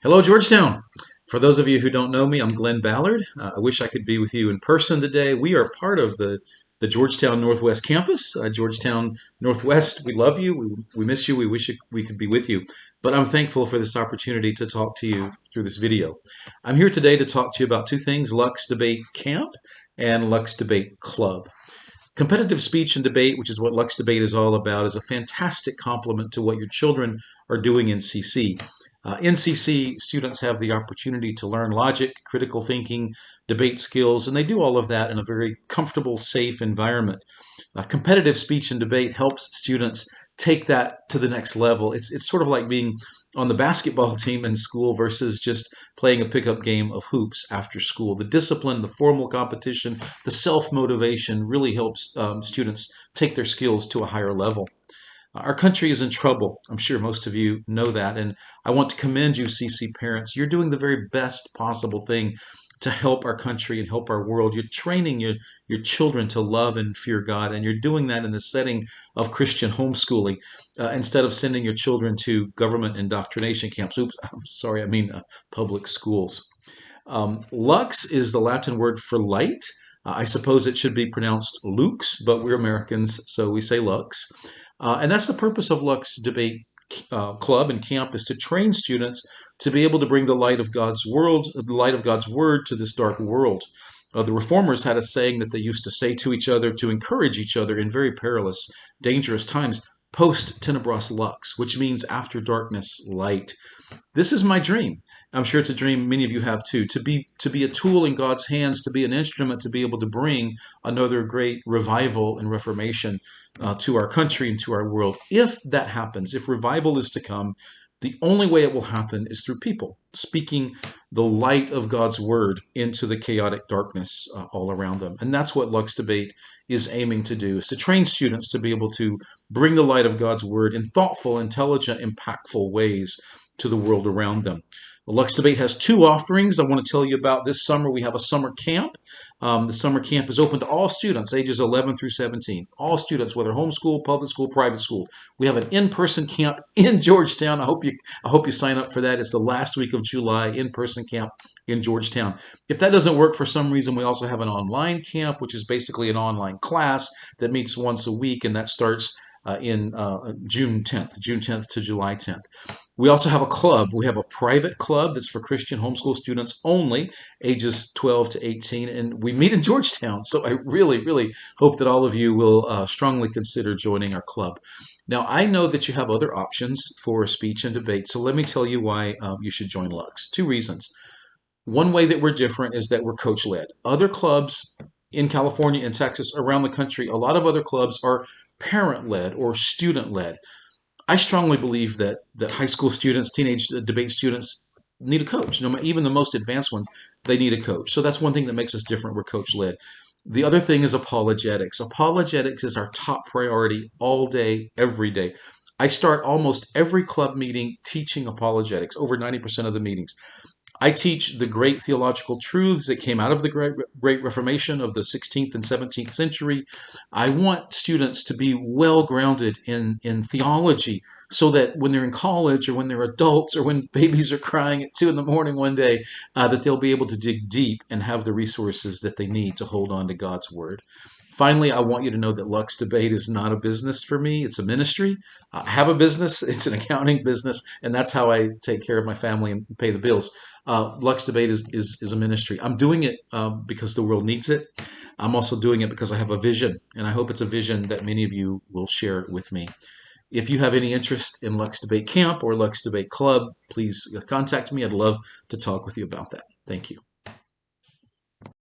Hello, Georgetown. For those of you who don't know me, I'm Glenn Ballard. I wish I could be with you in person today. We are part of the Georgetown Northwest campus. Georgetown Northwest, we love you. We miss you. We wish we could be with you. But I'm thankful for this opportunity to talk to you through this video. I'm here today to talk to you about two things: Lux Debate Camp and Lux Debate Club. Competitive speech and debate, which is what Lux Debate is all about, is a fantastic complement to what your children are doing in CC. In CC, students have the opportunity to learn logic, critical thinking, debate skills, and they do all of that in a very comfortable, safe environment. Competitive speech and debate helps students take that to the next level. It's sort of like being on the basketball team in school versus just playing a pickup game of hoops after school. The discipline, the formal competition, the self-motivation really helps students take their skills to a higher level. Our country is in trouble. I'm sure most of you know that. And I want to commend you, CC parents. You're doing the very best possible thing to help our country and help our world. You're training your children to love and fear God. And you're doing that in the setting of Christian homeschooling instead of sending your children to government indoctrination camps. Oops, I'm sorry, I mean public schools. Lux is the Latin word for light. I suppose it should be pronounced lux, but we're Americans, so we say Lux. And that's the purpose of Lux Debate Club and Camp, is to train students to be able to bring the light of God's world, the light of God's word to this dark world. The reformers had a saying that they used to say to each other to encourage each other in very perilous, dangerous times: post tenebras lux, which means after darkness, light. This is my dream. I'm sure it's a dream many of you have too, to be a tool in God's hands, to be an instrument, to be able to bring another great revival and reformation to our country and to our world. If that happens, if revival is to come, the only way it will happen is through people speaking the light of God's word into the chaotic darkness all around them. And that's what Lux Debate is aiming to do, is to train students to be able to bring the light of God's word in thoughtful, intelligent, impactful ways to the world around them. Lux Debate has two offerings I want to tell you about this summer. We have a summer camp. The summer camp is open to all students, ages 11 through 17. All students, whether homeschool, public school, private school. We have an in-person camp in Georgetown. I hope you sign up for that. It's the last week of July, in-person camp in Georgetown. If that doesn't work for some reason, we also have an online camp, which is basically an online class that meets once a week, and that starts in June 10th to July 10th. We also have a club. We have a private club that's for Christian homeschool students only, ages 12 to 18, and we meet in Georgetown. So I really, really hope that all of you will strongly consider joining our club. Now, I know that you have other options for speech and debate, so let me tell you why you should join Lux. Two reasons. One way that we're different is that we're coach-led. Other clubs in California and Texas, around the country, a lot of other clubs are parent-led or student-led. I strongly believe that high school students, teenage debate students need a coach. Even the most advanced ones, they need a coach. So that's one thing that makes us different. We're coach-led. The other thing is apologetics. Apologetics is our top priority all day, every day. I start almost every club meeting teaching apologetics, over 90% of the meetings. I teach the great theological truths that came out of the Great Reformation of the 16th and 17th century. I want students to be well grounded in theology so that when they're in college or when they're adults or when babies are crying at 2 in the morning one day, that they'll be able to dig deep and have the resources that they need to hold on to God's word. Finally, I want you to know that Lux Debate is not a business for me. It's a ministry. I have a business. It's an accounting business, and that's how I take care of my family and pay the bills. Lux Debate is a ministry. I'm doing it because the world needs it. I'm also doing it because I have a vision, and I hope it's a vision that many of you will share with me. If you have any interest in Lux Debate Camp or Lux Debate Club, please contact me. I'd love to talk with you about that. Thank you.